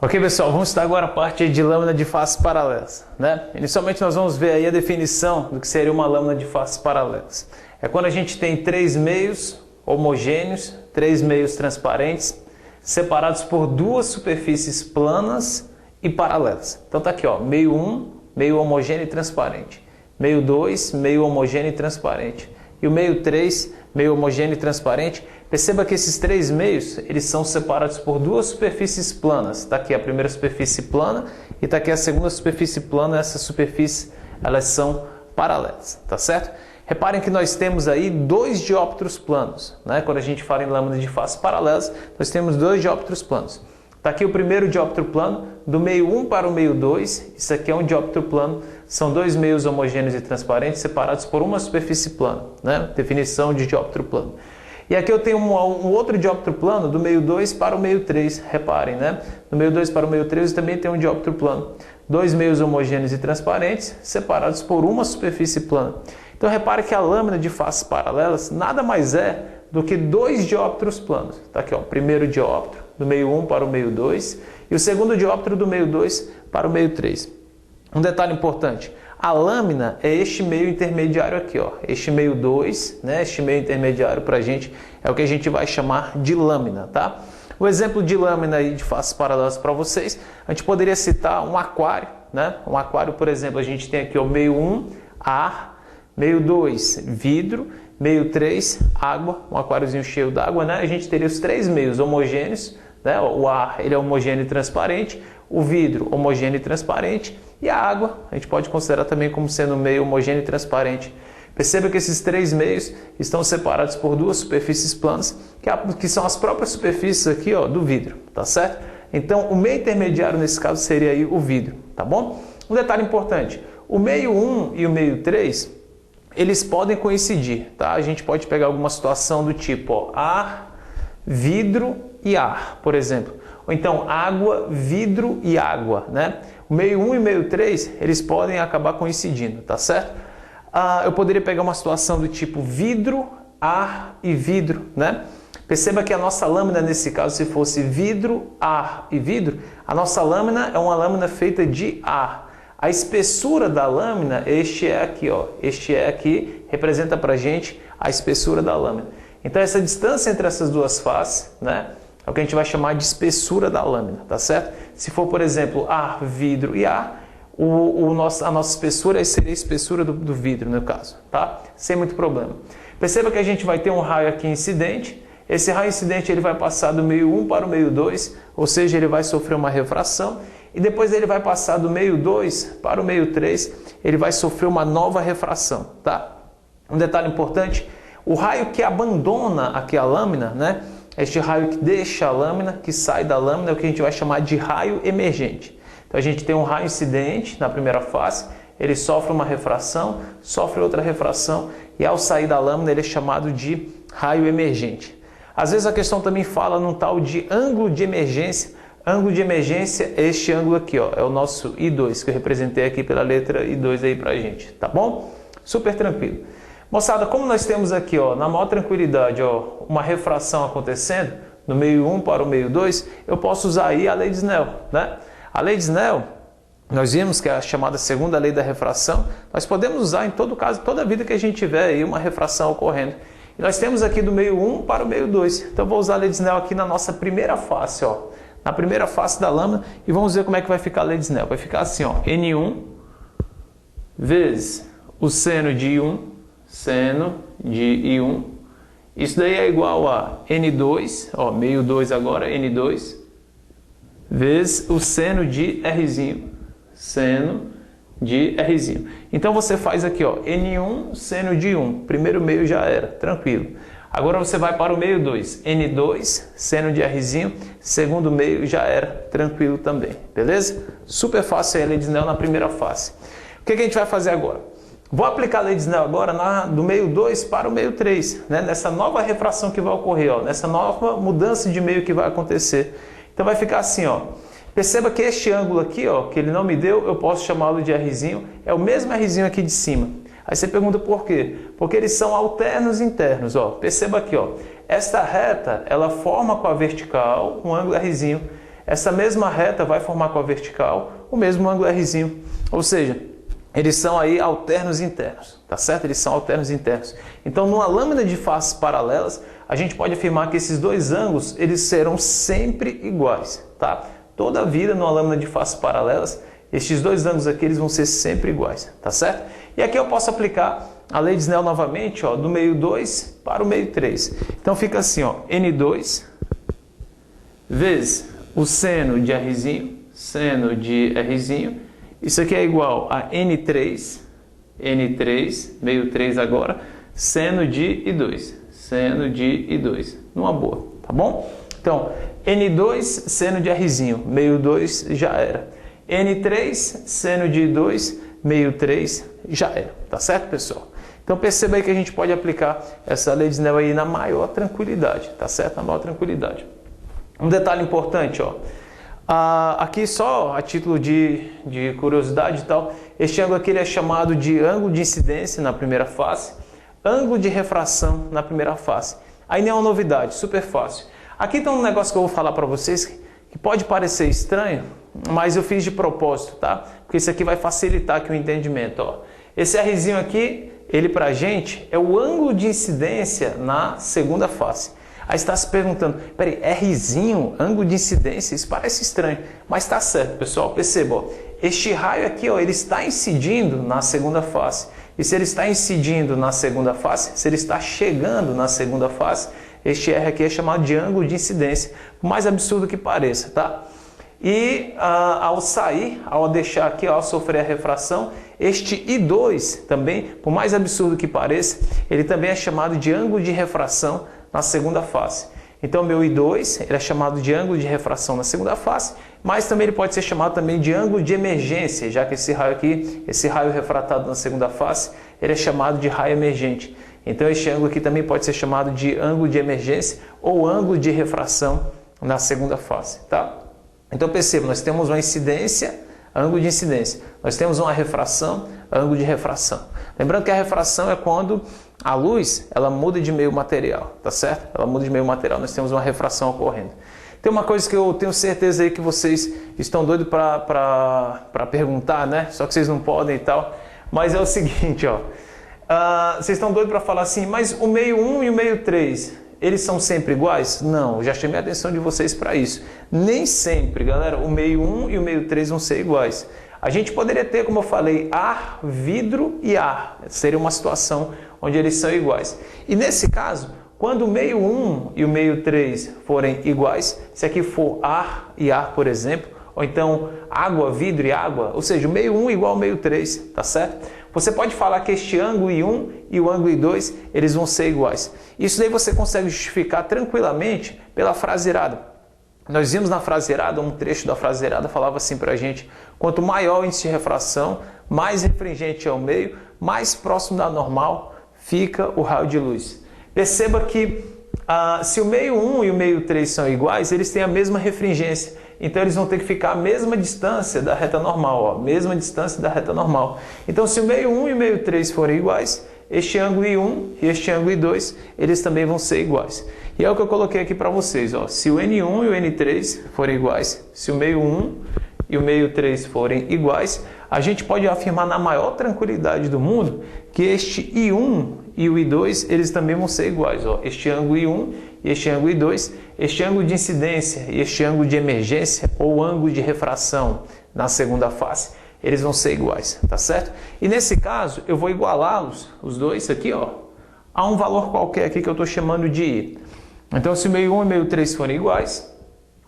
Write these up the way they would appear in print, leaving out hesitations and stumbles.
Ok, pessoal, vamos estudar agora a parte de lâmina de faces paralelas, né? Inicialmente nós vamos ver aí a definição do que seria uma lâmina de faces paralelas. É quando a gente tem três meios homogêneos, três meios transparentes, separados por duas superfícies planas e paralelas. Então tá aqui, ó, meio 1, meio homogêneo e transparente. Meio 2, meio homogêneo e transparente. E o meio 3, meio homogêneo e transparente. Perceba que esses três meios, eles são separados por duas superfícies planas. Está aqui a primeira superfície plana e está aqui a segunda superfície plana. Essas superfícies, elas são paralelas, tá certo? Reparem que nós temos aí dois dióptros planos, né? Quando a gente fala em lâmina de faces paralelas, nós temos dois dióptros planos. Está aqui o primeiro dióptro plano, do meio 1 para o meio 2. Isso aqui é um dióptro plano. São dois meios homogêneos e transparentes separados por uma superfície plana, né? Definição de dióptro plano. E aqui eu tenho um outro dióptro plano do meio 2 para o meio 3. Reparem, né? Do meio 2 para o meio 3 eu também tenho um dióptro plano. Dois meios homogêneos e transparentes separados por uma superfície plana. Então repare que a lâmina de faces paralelas nada mais é do que dois dióptros planos. Está aqui, ó, o primeiro dióptro do meio 1 para o meio 2 e o segundo dióptro do meio 2 para o meio 3. Um detalhe importante, a lâmina é este meio intermediário aqui, ó, este meio 2, né, este meio intermediário para a gente é o que a gente vai chamar de lâmina, tá? O exemplo de lâmina aí de faces paralelas para vocês, a gente poderia citar um aquário, né? Um aquário, por exemplo, a gente tem aqui o meio 1, ar, meio 2, vidro, meio 3, água, um aquáriozinho cheio d'água, né? A gente teria os três meios homogêneos, né? O ar, ele é homogêneo e transparente, o vidro homogêneo e transparente e a água, a gente pode considerar também como sendo meio homogêneo e transparente. Perceba que esses três meios estão separados por duas superfícies planas, que são as próprias superfícies aqui, ó, do vidro, tá certo? Então, o meio intermediário nesse caso seria aí o vidro, tá bom? Um detalhe importante, o meio 1 e o meio 3, eles podem coincidir, tá? A gente pode pegar alguma situação do tipo, ó, ar, vidro e ar, por exemplo. Ou então água, vidro e água, né? O meio 1 e o meio 3, eles podem acabar coincidindo, tá certo? Eu poderia pegar uma situação do tipo vidro, ar e vidro, né? Perceba que a nossa lâmina, nesse caso, se fosse vidro, ar e vidro, a nossa lâmina é uma lâmina feita de ar. A espessura da lâmina, este é aqui, ó, este é aqui, representa pra gente a espessura da lâmina. Então essa distância entre essas duas faces, né, é o que a gente vai chamar de espessura da lâmina, tá certo? Se for, por exemplo, ar, vidro e ar, a nossa espessura seria a espessura do vidro, no caso, tá? Sem muito problema. Perceba que a gente vai ter um raio aqui incidente. Esse raio incidente ele vai passar do meio 1 para o meio 2, ou seja, ele vai sofrer uma refração. E depois ele vai passar do meio 2 para o meio 3, ele vai sofrer uma nova refração, tá? Um detalhe importante, o raio que abandona aqui a lâmina, né? Este raio que deixa a lâmina, que sai da lâmina, é o que a gente vai chamar de raio emergente. Então a gente tem um raio incidente na primeira face, ele sofre uma refração, sofre outra refração e ao sair da lâmina ele é chamado de raio emergente. Às vezes a questão também fala num tal de ângulo de emergência. Ângulo de emergência é este ângulo aqui, ó, é o nosso I2, que eu representei aqui pela letra I2 aí pra gente, tá bom? Super tranquilo. Moçada, como nós temos aqui, ó, na maior tranquilidade, ó, uma refração acontecendo, no meio 1 para o meio 2, eu posso usar aí a lei de Snell, né? A lei de Snell, nós vimos que é a chamada segunda lei da refração, nós podemos usar em todo caso, toda a vida que a gente tiver aí uma refração ocorrendo. E nós temos aqui do meio 1 para o meio 2, então eu vou usar a lei de Snell aqui na nossa primeira face, ó, na primeira face da lâmina e vamos ver como é que vai ficar a lei de Snell. Vai ficar assim, ó, N1 vezes o seno de I1, seno de I1, isso daí é igual a N2, ó, meio 2 agora, N2, vezes o seno de Rzinho, seno de Rzinho. Então você faz aqui, ó, N1 seno de 1, primeiro meio já era, tranquilo. Agora você vai para o meio 2, N2 seno de Rzinho, segundo meio já era, tranquilo também, beleza? Super fácil a lei de Snell na primeira face. O que a gente vai fazer agora? Vou aplicar a lei de Snell agora do meio 2 para o meio 3, né? Nessa nova refração que vai ocorrer, ó, nessa nova mudança de meio que vai acontecer. Então vai ficar assim, ó. Perceba que este ângulo aqui, ó, que ele não me deu, eu posso chamá-lo de Rzinho, é o mesmo Rzinho aqui de cima. Aí você pergunta por quê? Porque eles são alternos internos, ó. Perceba aqui, ó. Esta reta, ela forma com a vertical um ângulo Rzinho. essa mesma reta vai formar com a vertical o mesmo ângulo Rzinho. Ou seja, eles são aí alternos internos, tá certo? Eles são alternos internos. Então, numa lâmina de faces paralelas, a gente pode afirmar que esses dois ângulos, eles serão sempre iguais, tá? Toda a vida, numa lâmina de faces paralelas, estes dois ângulos aqui, eles vão ser sempre iguais, tá certo? E aqui eu posso aplicar a lei de Snell novamente, ó, do meio 2 para o meio 3. Então, fica assim, ó, N2 vezes o seno de Rzinho, seno de Rzinho. Isso aqui é igual a N3, meio 3 agora, seno de I2, seno de I2, numa boa, tá bom? Então, N2, seno de Rzinho, meio 2, já era. N3, seno de I2, meio 3, já era, tá certo, pessoal? Então, perceba aí que a gente pode aplicar essa lei de Snell aí na maior tranquilidade, tá certo? Na maior tranquilidade. Um detalhe importante, ó. Aqui só a título de curiosidade e tal, este ângulo aqui ele é chamado de ângulo de incidência na primeira face, ângulo de refração na primeira face. Aí nem é uma novidade, super fácil. Aqui tem um negócio que eu vou falar para vocês que pode parecer estranho, mas eu fiz de propósito, tá? Porque isso aqui vai facilitar aqui o entendimento, ó. Esse Rzinho aqui, ele pra gente é o ângulo de incidência na segunda face. Aí você está se perguntando, peraí, Rzinho, ângulo de incidência, isso parece estranho, mas está certo, pessoal, perceba, ó, este raio aqui, ó, ele está incidindo na segunda face, e se ele está incidindo na segunda face, se ele está chegando na segunda face, este R aqui é chamado de ângulo de incidência, por mais absurdo que pareça, tá? E ao sair, ao deixar aqui, ao sofrer a refração, este I2 também, por mais absurdo que pareça, ele também é chamado de ângulo de refração na segunda face. Então, meu I2 ele é chamado de ângulo de refração na segunda face, mas também ele pode ser chamado também de ângulo de emergência, já que esse raio aqui, esse raio refratado na segunda face, ele é chamado de raio emergente. Então, este ângulo aqui também pode ser chamado de ângulo de emergência ou ângulo de refração na segunda face, tá? Então, perceba, nós temos uma incidência, ângulo de incidência. Nós temos uma refração, ângulo de refração. Lembrando que a refração é quando a luz, ela muda de meio material, tá certo? Ela muda de meio material, nós temos uma refração ocorrendo. Tem uma coisa que eu tenho certeza aí que vocês estão doidos para perguntar, né? Só que vocês não podem e tal. Mas é o seguinte, ó. Vocês estão doidos para falar assim, mas o meio 1 e o meio 3, eles são sempre iguais? Não, eu já chamei a atenção de vocês para isso. Nem sempre, galera, o meio 1 e o meio 3 vão ser iguais. A gente poderia ter, como eu falei, ar, vidro e ar. Seria uma situação onde eles são iguais. E nesse caso, quando o meio 1 e o meio 3 forem iguais, se aqui for ar e ar, por exemplo, ou então água, vidro e água, ou seja, o meio 1 igual ao meio 3, tá certo? Você pode falar que este ângulo I1 e o ângulo I2, eles vão ser iguais. Isso daí você consegue justificar tranquilamente pela frase irada. Nós vimos na frase irada, um trecho da frase irada falava assim pra gente, quanto maior o índice de refração, mais refringente é o meio, mais próximo da normal fica o raio de luz. Perceba que se o meio 1 e o meio 3 são iguais, eles têm a mesma refringência. Então eles vão ter que ficar a mesma distância da reta normal, ó, mesma distância da reta normal. Então se o meio 1 e o meio 3 forem iguais, este ângulo I1 e este ângulo I2, eles também vão ser iguais. E é o que eu coloquei aqui para vocês, ó. Se o N1 e o N3 forem iguais, se o meio 1 e o meio 3 forem iguais, a gente pode afirmar na maior tranquilidade do mundo que este I1 e o I2, eles também vão ser iguais, ó. Este ângulo I1 e este ângulo I2, este ângulo de incidência e este ângulo de emergência ou ângulo de refração na segunda face, eles vão ser iguais, tá certo? E nesse caso, eu vou igualá-los, os dois aqui, ó, a um valor qualquer aqui que eu estou chamando de I. Então, se o meio 1 e o meio 3 forem iguais,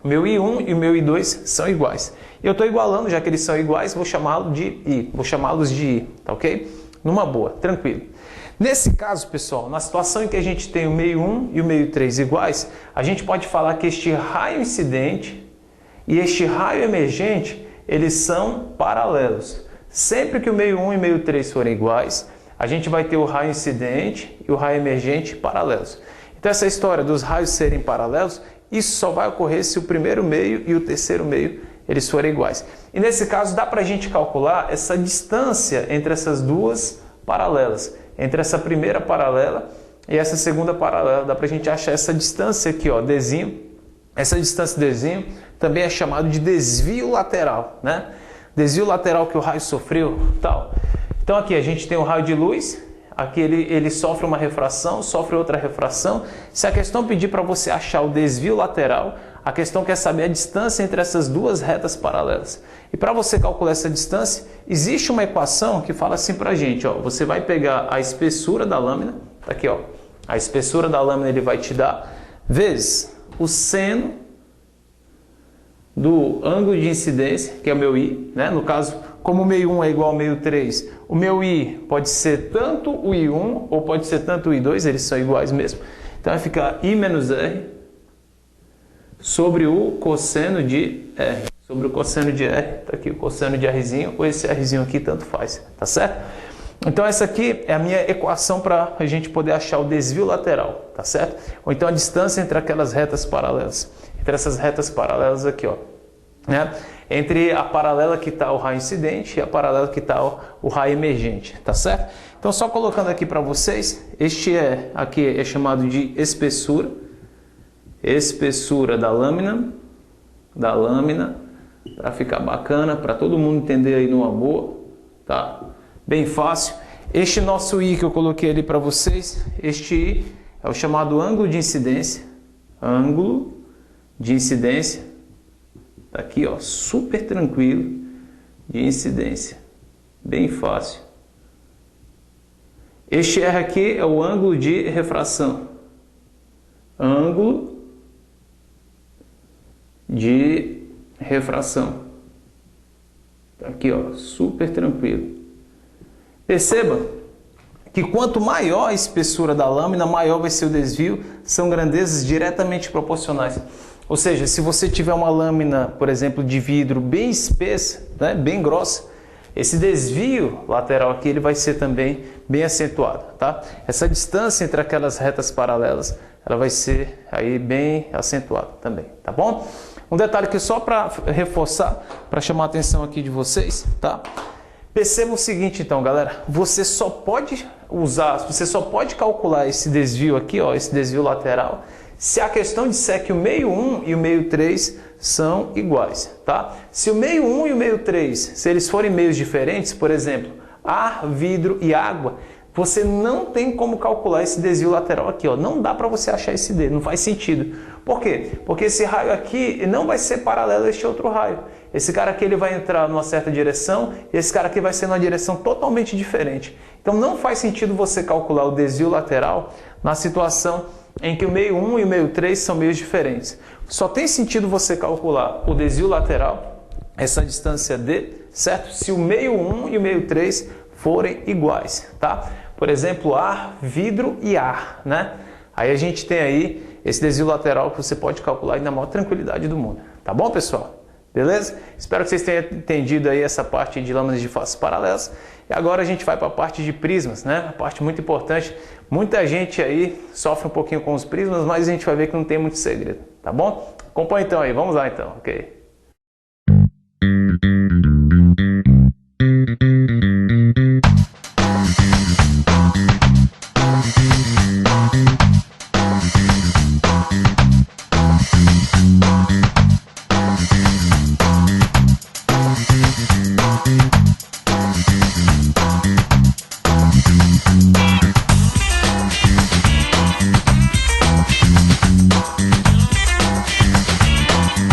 o meu I1 e o meu I2 são iguais. Eu estou igualando, já que eles são iguais, vou chamá-los de I, vou chamá-los de I, tá ok? Numa boa, tranquilo. Nesse caso, pessoal, na situação em que a gente tem o meio 1 e o meio 3 iguais, a gente pode falar que este raio incidente e este raio emergente, eles são paralelos. Sempre que o meio 1 e o meio 3 forem iguais, a gente vai ter o raio incidente e o raio emergente paralelos. Então essa história dos raios serem paralelos, isso só vai ocorrer se o primeiro meio e o terceiro meio eles forem iguais. E nesse caso dá para a gente calcular essa distância entre essas duas paralelas. Entre essa primeira paralela e essa segunda paralela, dá para a gente achar essa distância aqui, ó, Dzinho, Essa distância de desvio também é chamado de desvio lateral, né? Desvio lateral que o raio sofreu, tal. Então aqui a gente tem o raio de luz, aqui ele sofre uma refração, sofre outra refração. Se a questão pedir para você achar o desvio lateral, a questão quer saber a distância entre essas duas retas paralelas. E para você calcular essa distância, existe uma equação que fala assim para a gente, ó, você vai pegar a espessura da lâmina, tá aqui, ó, a espessura da lâmina ele vai te dar, vezes o seno do ângulo de incidência, que é o meu I, né? No caso, como o meio 1 é igual ao meio 3, o meu I pode ser tanto o I1 ou pode ser tanto o I2, eles são iguais mesmo. Então vai ficar I menos R sobre o cosseno de R. Sobre o cosseno de R, tá aqui o cosseno de Rzinho, ou esse Rzinho aqui, tanto faz, tá certo? Então essa aqui é a minha equação para a gente poder achar o desvio lateral, tá certo? Ou então a distância entre aquelas retas paralelas. Entre essas retas paralelas aqui, ó, né? Entre a paralela que está o raio incidente e a paralela que está o raio emergente, tá certo? Então só colocando aqui para vocês, este aqui é chamado de espessura da lâmina, para ficar bacana, para todo mundo entender aí numa boa, tá? Bem fácil. Este nosso I que eu coloquei ali para vocês, este I é o chamado ângulo de incidência, tá aqui, ó, super tranquilo, de incidência, bem fácil. Este R aqui é o ângulo de refração, ângulo de refração, tá aqui, ó, super tranquilo. Perceba que quanto maior a espessura da lâmina, maior vai ser o desvio, são grandezas diretamente proporcionais. Ou seja, se você tiver uma lâmina, por exemplo, de vidro bem espessa, né, bem grossa, esse desvio lateral aqui ele vai ser também bem acentuado, tá? Essa distância entre aquelas retas paralelas, ela vai ser aí bem acentuada também, tá bom? Um detalhe que só para reforçar, para chamar a atenção aqui de vocês, tá? Perceba o seguinte então, galera, você só pode calcular esse desvio aqui, ó, esse desvio lateral, se a questão disser que o meio 1 e o meio 3 são iguais, tá? Se o meio 1 e o meio 3, se eles forem meios diferentes, por exemplo, ar, vidro e água, você não tem como calcular esse desvio lateral aqui, ó. Não dá para você achar esse D, não faz sentido. Por quê? Porque esse raio aqui não vai ser paralelo a este outro raio. Esse cara aqui ele vai entrar numa certa direção e esse cara aqui vai ser numa direção totalmente diferente. Então não faz sentido você calcular o desvio lateral na situação em que o meio 1 e o meio 3 são meios diferentes. Só tem sentido você calcular o desvio lateral, essa distância D, certo? Se o meio 1 e o meio 3 forem iguais, tá? Por exemplo, ar, vidro e ar, né? Aí a gente tem aí esse desvio lateral que você pode calcular aí na maior tranquilidade do mundo. Tá bom, pessoal? Beleza? Espero que vocês tenham entendido aí essa parte de lâminas de faces paralelas. E agora a gente vai para a parte de prismas, né? A parte muito importante. Muita gente aí sofre um pouquinho com os prismas, mas a gente vai ver que não tem muito segredo, tá bom? Acompanha então aí, vamos lá então, ok?